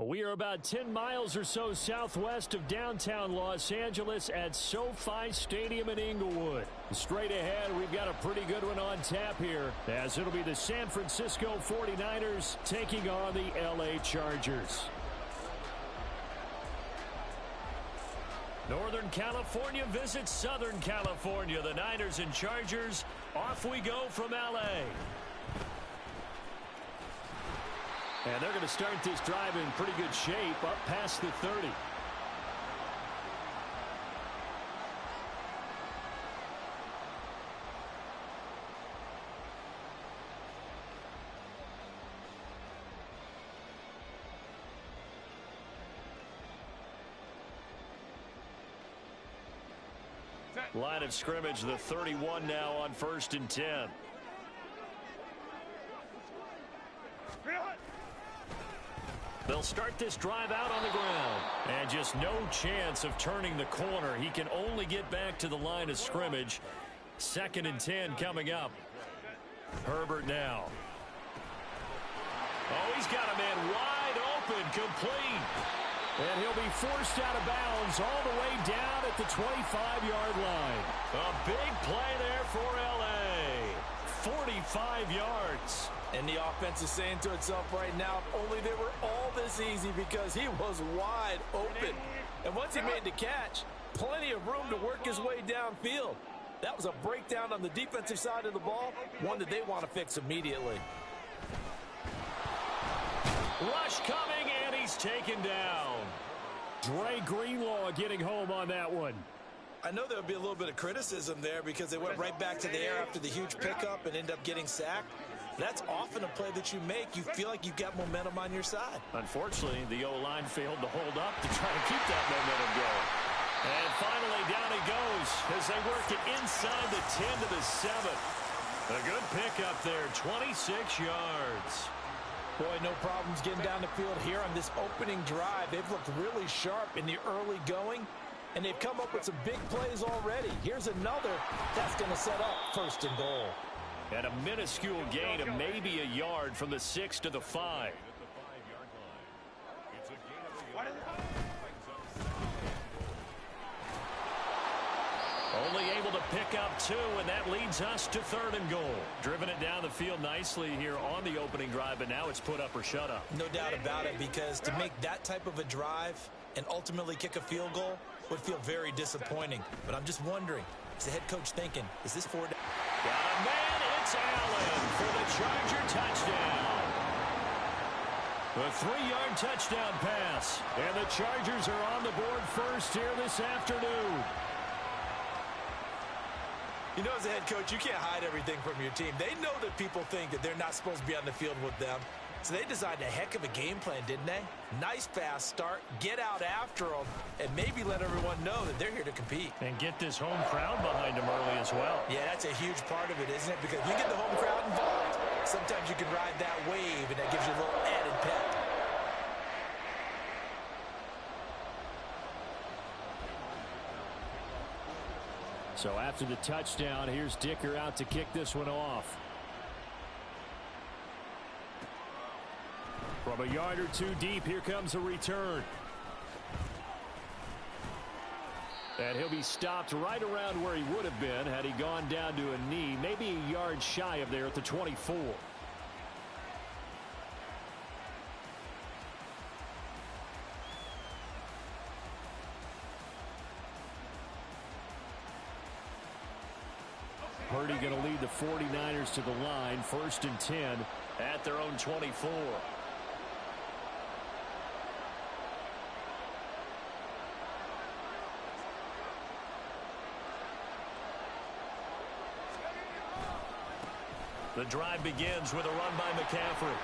We are about 10 miles or so southwest of downtown Los Angeles at SoFi Stadium in Inglewood. Straight ahead, we've got a pretty good one on tap here, as it'll be the San Francisco 49ers taking on the LA Chargers. Northern California visits Southern California. The Niners and Chargers, off we go from LA. And they're going to start this drive in pretty good shape, up past the 30. Line of scrimmage, the 31 now on 1st and 10. They'll start this drive out on the ground. And just no chance of turning the corner. He can only get back to the line of scrimmage. 2nd and 10 coming up. Herbert now. Oh, he's got a man wide open, complete. And he'll be forced out of bounds all the way down at the 25-yard line. A big play there for L.A. 45 yards. And the offense is saying to itself right now, if only they were all this easy, because he was wide open. And once he made the catch, plenty of room to work his way downfield. That was a breakdown on the defensive side of the ball, one that they want to fix immediately. Rush coming, and he's taken down. Dre Greenlaw getting home on that one. I know there would be a little bit of criticism there because they went right back to the air after the huge pickup and end up getting sacked. That's often a play that you make. You feel like you've got momentum on your side. Unfortunately, the O-line failed to hold up to try to keep that momentum going. And finally, down he goes as they work it inside the 10 to the 7. A good pickup there, 26 yards. Boy, no problems getting down the field here on this opening drive. They've looked really sharp in the early going, and they've come up with some big plays already. Here's another that's going to set up 1st and goal. And a minuscule gain of maybe a yard from the 6 to the 5. Only able to pick up 2, and that leads us to 3rd and goal. Driven it down the field nicely here on the opening drive, but now it's put up or shut up. No doubt about it, because to make that type of a drive and ultimately kick a field goal would feel very disappointing. But I'm just wondering, is the head coach thinking, is this for... Got a man, it's Allen for the Charger touchdown. A 3-yard touchdown pass, and the Chargers are on the board first here this afternoon. You know, as a head coach, you can't hide everything from your team. They know that people think that they're not supposed to be on the field with them. So they designed a heck of a game plan, didn't they? Nice fast start, get out after them, and maybe let everyone know that they're here to compete. And get this home crowd behind them early as well. Yeah, that's a huge part of it, isn't it? Because you get the home crowd involved, sometimes you can ride that wave, and that gives you a little added pep. So after the touchdown, here's Dicker out to kick this one off. From a yard or 2 deep, here comes a return. And he'll be stopped right around where he would have been had he gone down to a knee, maybe a yard shy of there at the 24. Purdy going to lead the 49ers to the line, 1st and 10 at their own 24. The drive begins with a run by McCaffrey.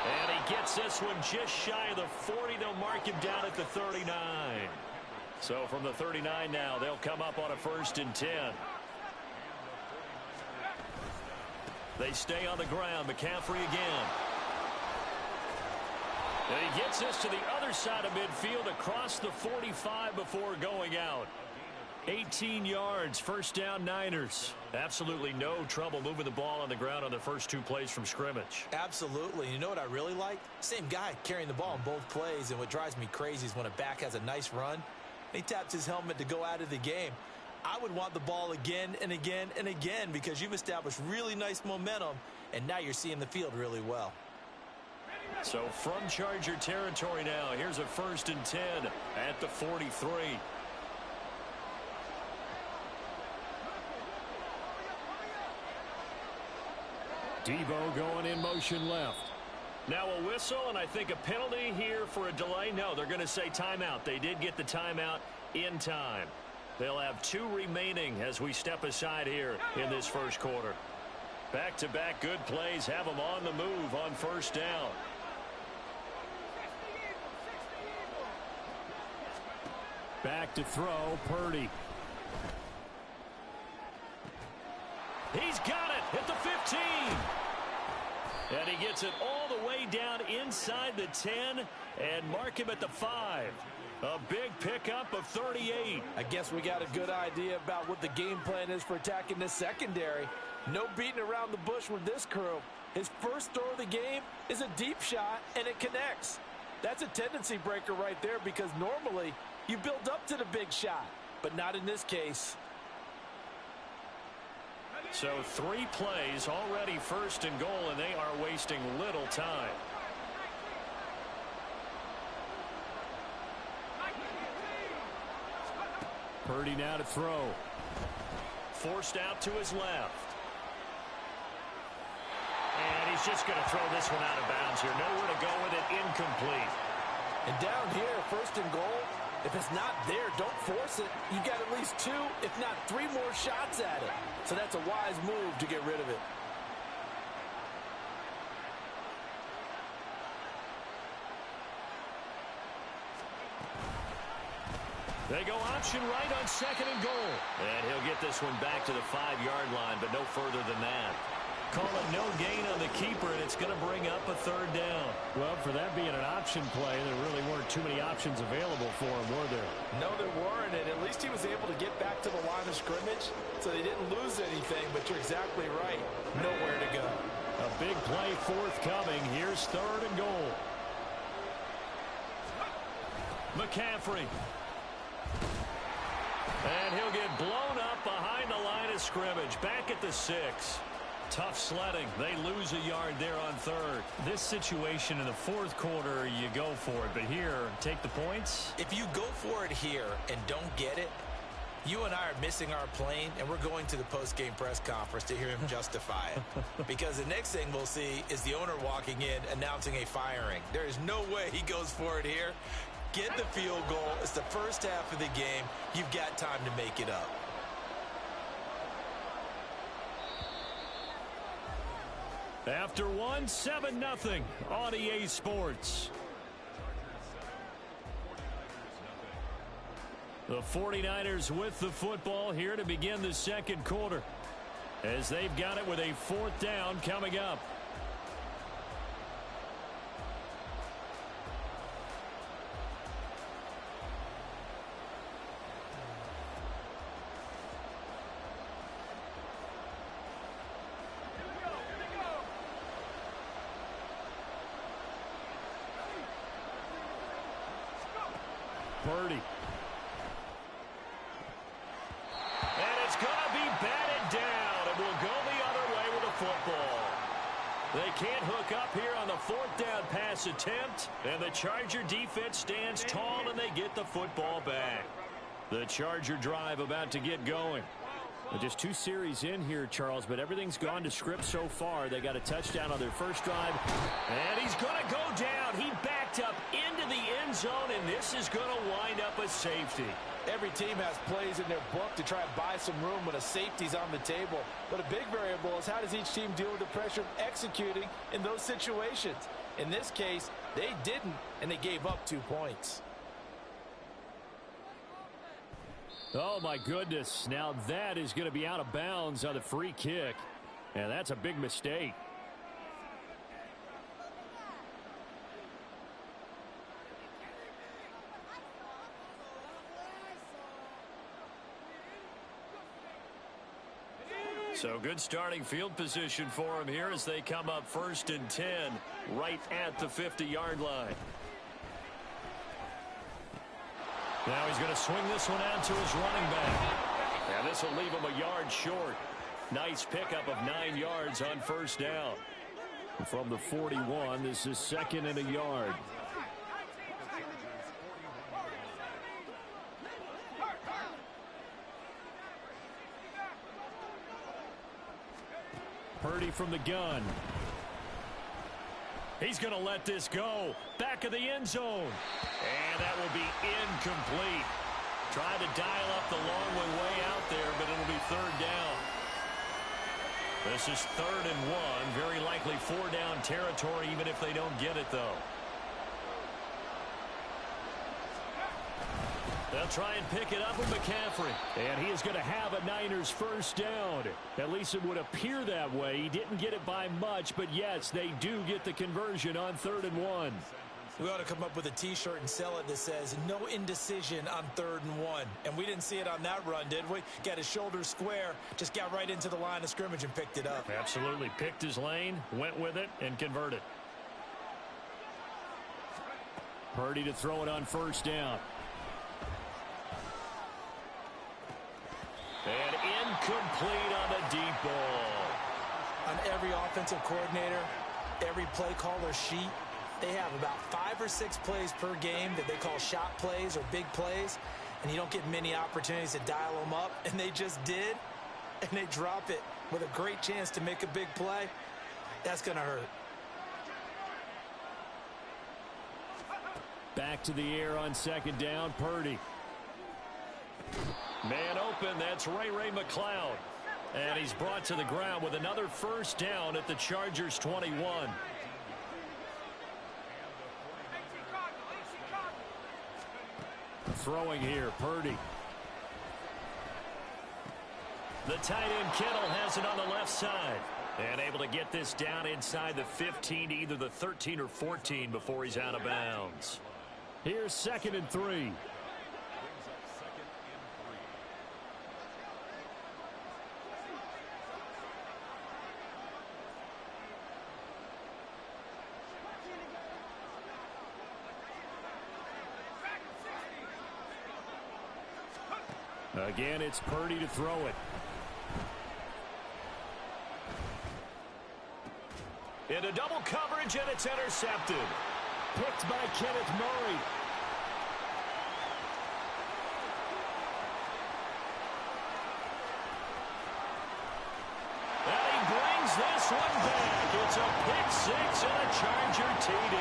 And he gets this one just shy of the 40. They'll mark him down at the 39. So from the 39 now, they'll come up on a 1st and 10. They stay on the ground. McCaffrey again. And he gets this to the other side of midfield across the 45 before going out. 18 yards, first down Niners. Absolutely no trouble moving the ball on the ground on the first 2 plays from scrimmage. Absolutely. You know what I really like? Same guy carrying the ball in both plays, and what drives me crazy is when a back has a nice run, he taps his helmet to go out of the game. I would want the ball again and again and again because you've established really nice momentum, and now you're seeing the field really well. So from Charger territory now, here's a 1st and 10 at the 43. Debo going in motion left. Now a whistle, and I think a penalty here for a delay. No, they're going to say timeout. They did get the timeout in time. They'll have 2 remaining as we step aside here in this first quarter. Back-to-back good plays have them on the move on first down. Back to throw, Purdy. He's got it at the 15. And he gets it all the way down inside the 10 and mark him at the 5. A big pickup of 38. I guess we got a good idea about what the game plan is for attacking this secondary. No beating around the bush with this crew. His first throw of the game is a deep shot, and it connects. That's a tendency breaker right there because normally you build up to the big shot, but not in this case. So 3 plays, already 1st and goal, and they are wasting little time. Purdy now to throw. Forced out to his left. And he's just going to throw this one out of bounds here. Nowhere to go with it, incomplete. And down here, 1st and goal, if it's not there, don't force it. You got at least 2, if not 3 more shots at it. So that's a wise move to get rid of it. They go option right on 2nd and goal. And he'll get this one back to the 5-yard line, but no further than that. Call it no gain on the keeper, and it's going to bring up a 3rd down. Well, for that being an option play, there really weren't too many options available for him, were there? No, there weren't, and at least he was able to get back to the line of scrimmage, so they didn't lose anything, but you're exactly right. Nowhere to go. A big play forthcoming. Here's 3rd and goal. McCaffrey. And he'll get blown up behind the line of scrimmage. Back at the 6. Tough sledding. They lose a yard there on 3rd. This situation in the 4th quarter, you go for it. But here, take the points. If you go for it here and don't get it, you and I are missing our plane, and we're going to the post-game press conference to hear him justify it. Because the next thing we'll see is the owner walking in announcing a firing. There is no way he goes for it here. Get the field goal. It's the first half of the game. You've got time to make it up. After 1, 7-0 on EA Sports. The 49ers with the football here to begin the 2nd quarter, as they've got it with a 4th down coming up. Purdy. And it's going to be batted down, and we'll go the other way with the football. They can't hook up here on the 4th down pass attempt, and the Charger defense stands tall, and they get the football back. The Charger drive about to get going. Well, just 2 series in here, Charles, but everything's gone to script so far. They got a touchdown on their first drive. And he's going to go down. He backed up into the end zone, and this is going to wind up a safety. Every team has plays in their book to try and buy some room when a safety's on the table. But a big variable is how does each team deal with the pressure of executing in those situations. In this case, they didn't, and they gave up 2 points. Oh, my goodness. Now that is going to be out of bounds on the free kick. And that's a big mistake. So good starting field position for him here as they come up 1st and 10 right at the 50-yard line. Now he's going to swing this one out to his running back. And this will leave him a yard short. Nice pickup of 9 yards on 1st down. From the 41, this is 2nd and a yard. Purdy from the gun. He's going to let this go. Back of the end zone. And that will be incomplete. Tried to dial up the long one way out there, but it'll be 3rd down. This is 3rd and 1. Very likely 4-down territory, even if they don't get it, though. They'll try and pick it up with McCaffrey. And he is going to have a Niners 1st down. At least it would appear that way. He didn't get it by much, but yes, they do get the conversion on 3rd and 1. We ought to come up with a T-shirt and sell it that says, no indecision on 3rd and 1. And we didn't see it on that run, did we? Got his shoulders square, just got right into the line of scrimmage and picked it up. Absolutely. Picked his lane, went with it, and converted. Purdy to throw it on 1st down. And incomplete on the deep ball. On every offensive coordinator, every play caller sheet, they have about 5 or 6 plays per game that they call shot plays or big plays, and you don't get many opportunities to dial them up, and they just did, and they drop it with a great chance to make a big play. That's going to hurt. Back to the air on 2nd down, Purdy. Man open, that's Ray McCloud. And he's brought to the ground with another 1st down at the Chargers 21. Throwing here, Purdy. The tight end Kittle has it on the left side. And able to get this down inside the 15 to either the 13 or 14 before he's out of bounds. Here's 2nd and 3. Again, it's Purdy to throw it. Into double coverage, and it's intercepted. Picked by Kenneth Murray. And he brings this one back. It's a pick 6 and a Charger TD.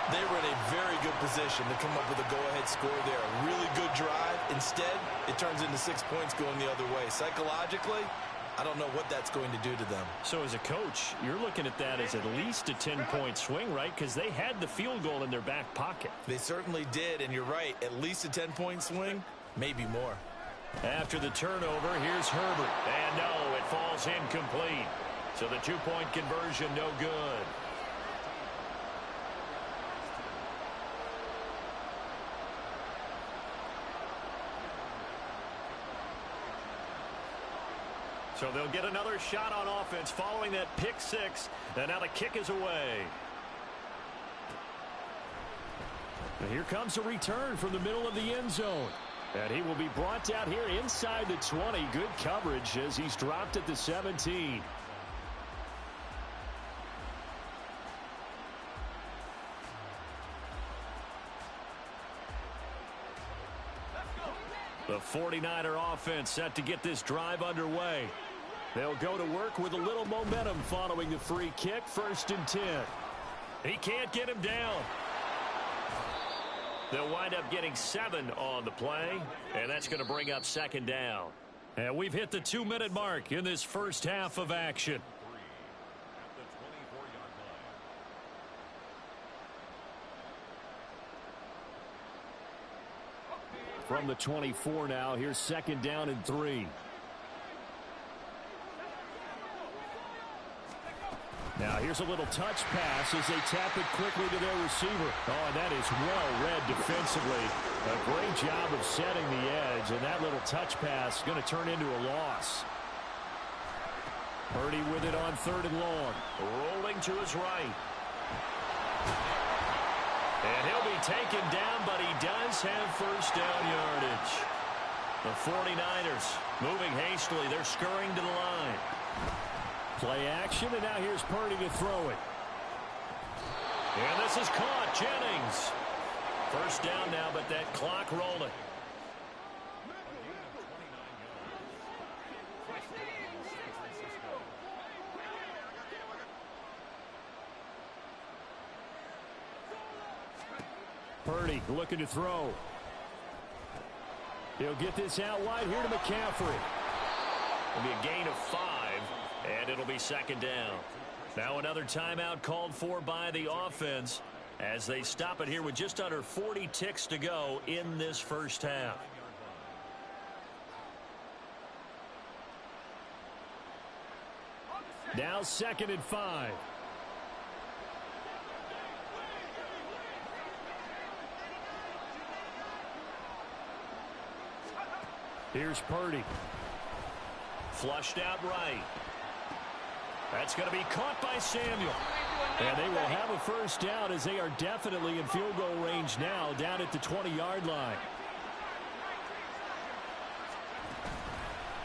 They were in a very good position to come up with a go-ahead score there. A really good drive. Instead, it turns into 6 points going the other way. Psychologically, I don't know what that's going to do to them. So as a coach, you're looking at that as at least a 10-point swing, right? Because they had the field goal in their back pocket. They certainly did, and you're right. At least a 10-point swing, maybe more. After the turnover, here's Herbert. And no, it falls incomplete. So the 2-point conversion, no good. So they'll get another shot on offense following that pick 6. And now the kick is away. And here comes a return from the middle of the end zone. And he will be brought down here inside the 20. Good coverage as he's dropped at the 17. The 49er offense set to get this drive underway. They'll go to work with a little momentum following the free kick. 1st and 10. He can't get him down. They'll wind up getting 7 on the play, and that's going to bring up 2nd down. And we've hit the 2-minute mark in this first half of action. From the 24 now, here's 2nd down and 3. Now here's a little touch pass as they tap it quickly to their receiver. Oh, and that is well read defensively. A great job of setting the edge, and that little touch pass is going to turn into a loss. Purdy with it on 3rd and long. Rolling to his right. And he'll be taken down, but he does have first down yardage. The 49ers moving hastily. They're scurrying to the line. Play action, and now here's Purdy to throw it. And this is caught. Jennings. First down now, but that clock rolling. Purdy looking to throw. He'll get this out wide here to McCaffrey. It'll be a gain of 5, and it'll be 2nd down. Now another timeout called for by the offense as they stop it here with just under 40 ticks to go in this first half. Now 2nd and 5. Here's Purdy. Flushed out right. That's going to be caught by Samuel. And they will have a first down as they are definitely in field goal range now down at the 20-yard line.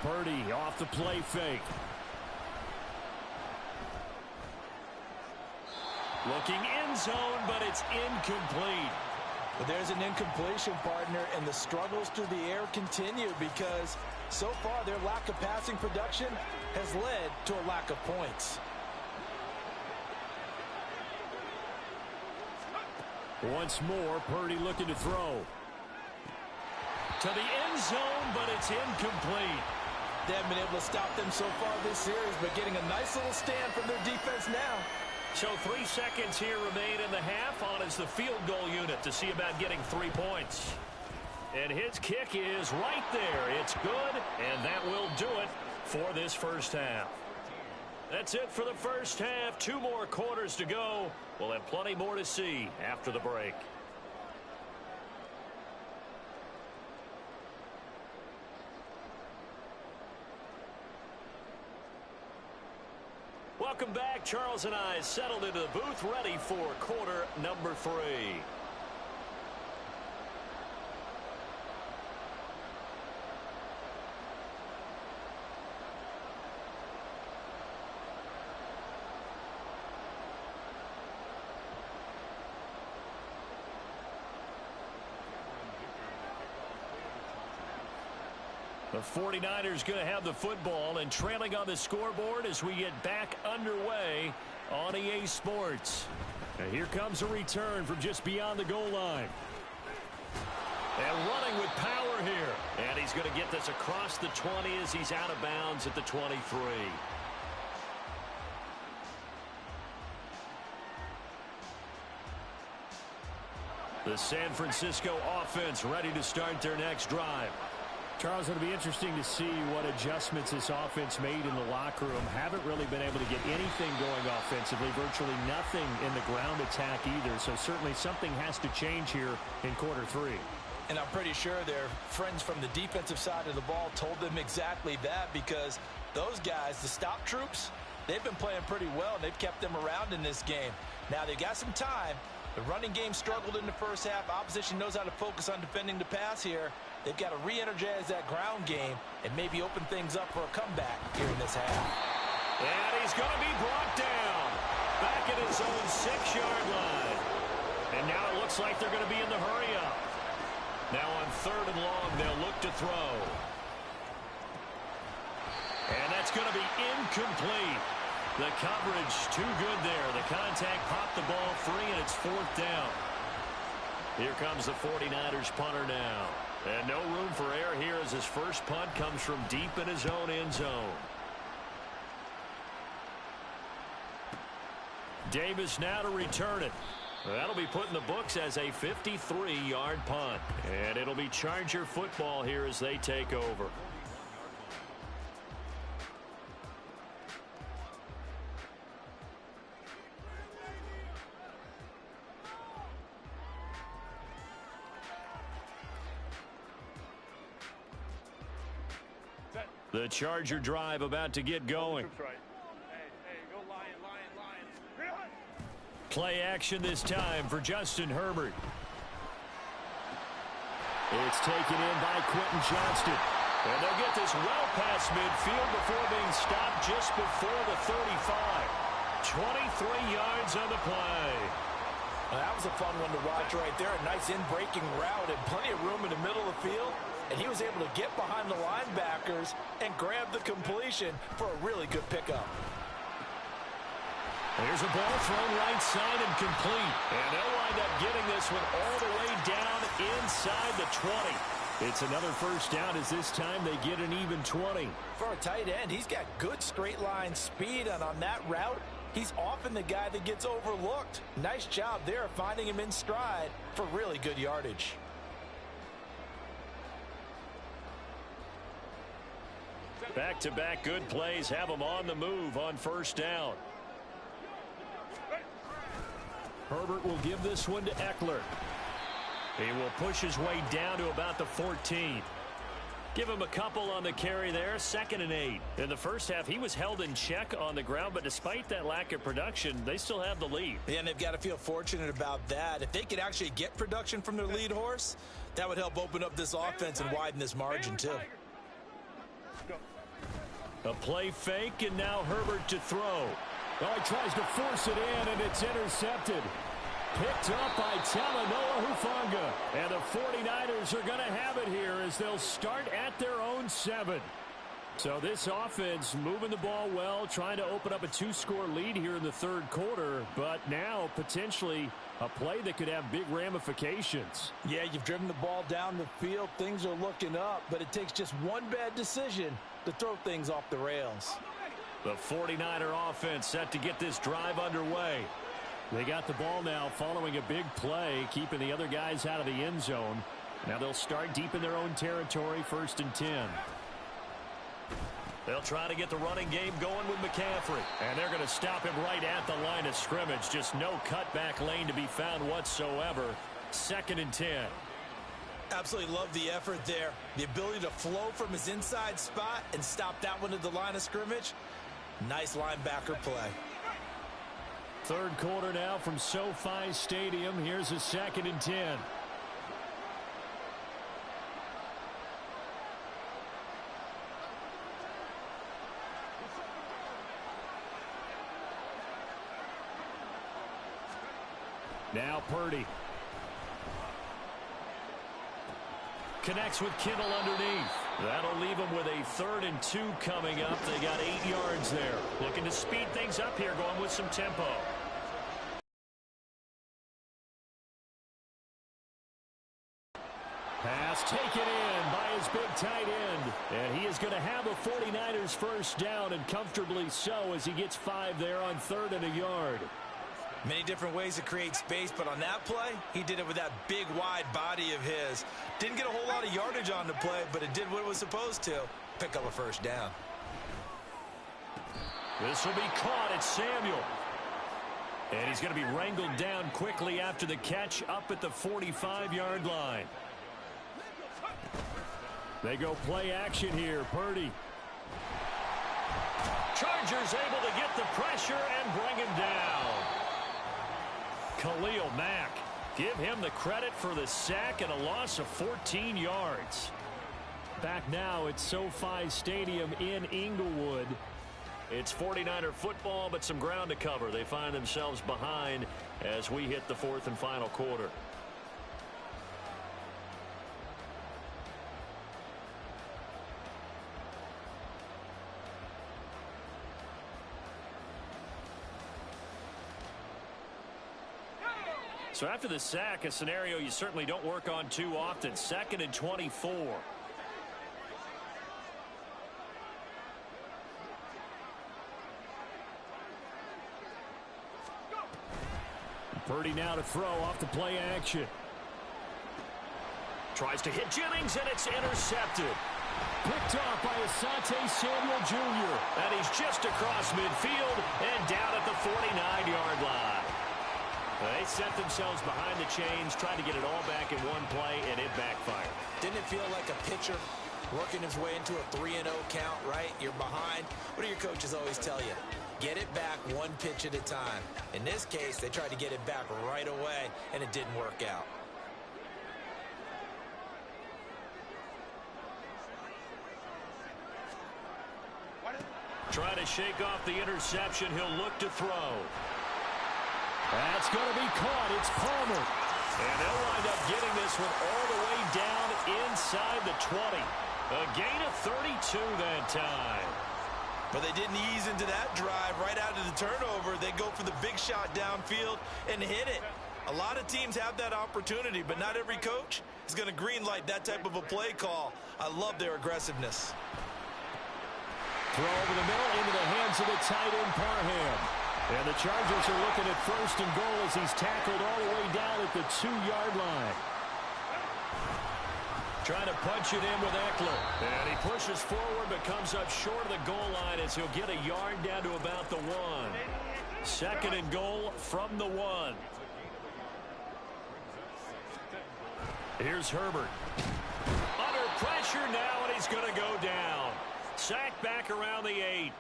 Purdy off the play fake. Looking end zone, but it's incomplete. But there's an incompletion, partner, and the struggles through the air continue because so far their lack of passing production has led to a lack of points. Once more, Purdy looking to throw. To the end zone, but it's incomplete. They haven't been able to stop them so far this series, but getting a nice little stand from their defense now. So 3 seconds here remain in the half. On is the field goal unit to see about getting 3 points. And his kick is right there. It's good, and that will do it for this first half. That's it for the first half. 2 more quarters to go. We'll have plenty more to see after the break. Welcome back. Charles and I settled into the booth, ready for quarter number 3. The 49ers going to have the football and trailing on the scoreboard as we get back underway on EA Sports. And here comes a return from just beyond the goal line. And running with power here. And he's going to get this across the 20 as he's out of bounds at the 23. The San Francisco offense ready to start their next drive. Charles, it'll be interesting to see what adjustments this offense made in the locker room. Haven't really been able to get anything going offensively, virtually nothing in the ground attack either. So certainly something has to change here in quarter 3. And I'm pretty sure their friends from the defensive side of the ball told them exactly that, because those guys, the stop troops, they've been playing pretty well. They've kept them around in this game. Now they've got some time. The running game struggled in the first half. Opposition knows how to focus on defending the pass here. They've got to re-energize that ground game and maybe open things up for a comeback here in this half. And he's going to be brought down back at his own 6-yard line. And now it looks like they're going to be in the hurry-up. Now on 3rd and long, they'll look to throw. And that's going to be incomplete. The coverage too good there. The contact popped the ball free, and it's 4th down. Here comes the 49ers punter now. And no room for error here as his first punt comes from deep in his own end zone. Davis now to return it. That'll be put in the books as a 53-yard punt. And it'll be Charger football here as they take over. The Charger drive about to get going. Play action this time for Justin Herbert. It's taken in by Quentin Johnston. And they'll get this well past midfield before being stopped just before the 35. 23 yards on the play. Well, that was a fun one to watch right there. A nice in-breaking route and plenty of room in the middle of the field. And he was able to get behind the linebackers and grab the completion for a really good pickup. There's a ball thrown right side and complete. And they'll wind up getting this one all the way down inside the 20. It's another first down as this time they get an even 20. For a tight end, he's got good straight line speed, and on that route, he's often the guy that gets overlooked. Nice job there finding him in stride for really good yardage. Back-to-back good plays have them on the move on first down. Herbert will give this one to Eckler. He will push his way down to about the 14. Give him a couple on the carry there, 2nd and 8. In the first half, he was held in check on the ground, but despite that lack of production, they still have the lead. Yeah, and they've got to feel fortunate about that. If they could actually get production from their lead horse, that would help open up this offense and widen this margin too. A play fake, and now Herbert to throw. Oh, he tries to force it in, and it's intercepted. Picked up by Talanoa Hufanga. And the 49ers are going to have it here as they'll start at their own 7. So this offense moving the ball well, trying to open up a 2-score lead here in the third quarter. But now potentially a play that could have big ramifications. Yeah, you've driven the ball down the field. Things are looking up, but it takes just one bad decision to throw things off the rails. The 49er offense set to get this drive underway. They got the ball now following a big play, keeping the other guys out of the end zone. Now they'll start deep in their own territory, 1st and 10. They'll try to get the running game going with McCaffrey. And they're going to stop him right at the line of scrimmage. Just no cutback lane to be found whatsoever. 2nd and 10. Absolutely love the effort there. The ability to flow from his inside spot and stop that one at the line of scrimmage. Nice linebacker play. Third quarter now from SoFi Stadium. Here's a 2nd and 10. Now Purdy. Connects with Kittle underneath. That'll leave them with a 3rd and 2 coming up. They got 8 yards there. Looking to speed things up here, going with some tempo. Pass taken in by his big tight end. And he is going to have a 49ers first down, and comfortably so, as he gets 5 there on 3rd and a yard. Many different ways to create space, but on that play, he did it with that big, wide body of his. Didn't get a whole lot of yardage on the play, but it did what it was supposed to. Pick up a first down. This will be caught at Samuel. And he's going to be wrangled down quickly after the catch up at the 45-yard line. They go play action here. Purdy. Chargers able to get the pressure and bring him down. Khalil Mack. Give him the credit for the sack and a loss of 14 yards. Back now at SoFi Stadium in Inglewood. It's 49er football, but some ground to cover. They find themselves behind as we hit the 4th and final quarter. So after the sack, a scenario you certainly don't work on too often. 2nd and 24. Purdy now to throw off the play action. Tries to hit Jennings, and it's intercepted. Picked off by Asante Samuel Jr. And he's just across midfield and down at the 49-yard line. They set themselves behind the chains, trying to get it all back in one play, and it backfired. Didn't it feel like a pitcher working his way into a 3-0 count, right? You're behind. What do your coaches always tell you? get it back one pitch at a time. In this case, they tried to get it back right away, and it didn't work out. Trying to shake off the interception. He'll look to throw. That's going to be caught. It's Palmer. And they'll wind up getting this one all the way down inside the 20. A gain of 32 that time. But they didn't ease into that drive right out of the turnover. They go for the big shot downfield and hit it. A lot of teams have that opportunity, but not every coach is going to green light that type of a play call. I love their aggressiveness. Throw over the middle into the hands of the tight end, Parham. And the Chargers are looking at 1st and goal as he's tackled all the way down at the 2-yard line. Trying to punch it in with Eckler. And he pushes forward but comes up short of the goal line as he'll get a yard down to about the 1. 2nd and goal from the 1. Here's Herbert. Under pressure now, and he's going to go down. Sacked back around the 8.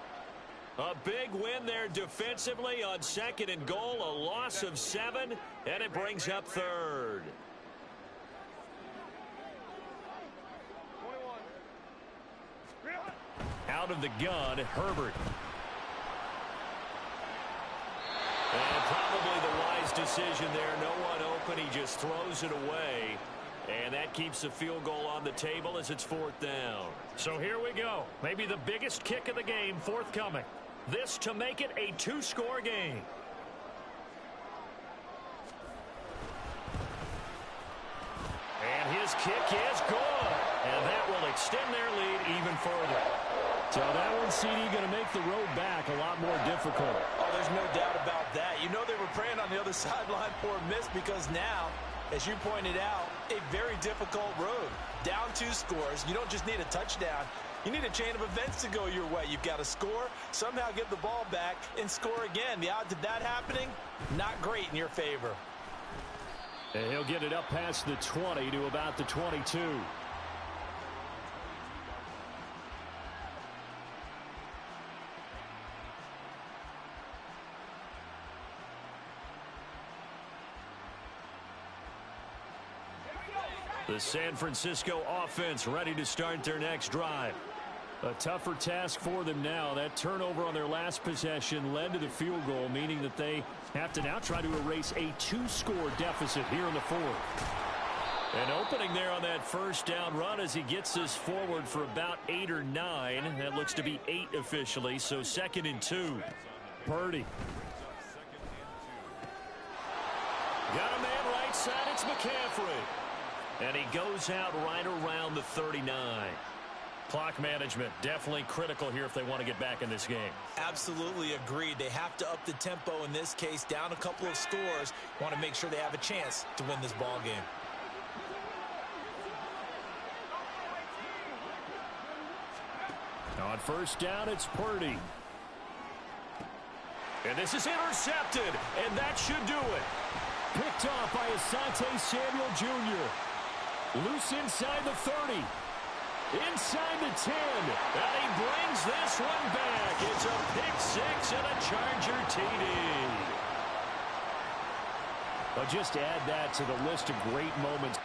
A big win there defensively on 2nd and goal. A loss of 7, and it brings up 3rd. Out of the gun, Herbert. And probably the wise decision there. No one open. He just throws it away. And that keeps the field goal on the table as it's 4th down. So here we go. Maybe the biggest kick of the game forthcoming. This to make it a 2-score game. And his kick is good. And that will extend their lead even further. So that one, CD, going to make the road back a lot more difficult. Oh, there's no doubt about that. You know they were praying on the other sideline for a miss because now, as you pointed out, a very difficult road. Down 2 scores. You don't just need a touchdown. You need a chain of events to go your way. You've got to score, somehow get the ball back, and score again. The odds of that happening, not great in your favor. And he'll get it up past the 20 to about the 22. The San Francisco offense ready to start their next drive. A tougher task for them now. That turnover on their last possession led to the field goal, meaning that they have to now try to erase a 2-score deficit here in the 4th. An opening there on that 1st down run as he gets this forward for about 8 or 9. That looks to be 8 officially, so 2nd and 2. Purdy. Got a man right side. It's McCaffrey. And he goes out right around the 39. Clock management definitely critical here if they want to get back in this game. Absolutely agreed. They have to up the tempo in this case, down a couple of scores. Want to make sure they have a chance to win this ball game. On 1st down, it's Purdy. And this is intercepted, and that should do it. Picked off by Asante Samuel Jr. Loose inside the 30. Inside the 10. And he brings this one back. It's a pick-6 and a Charger TD. But just add that to the list of great moments.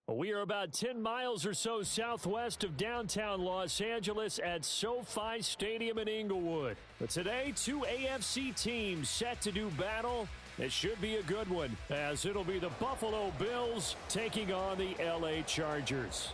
We are about 10 miles or so southwest of downtown Los Angeles at SoFi Stadium in Inglewood. But today, two AFC teams set to do battle. It should be a good one, as it'll be the Buffalo Bills taking on the LA Chargers.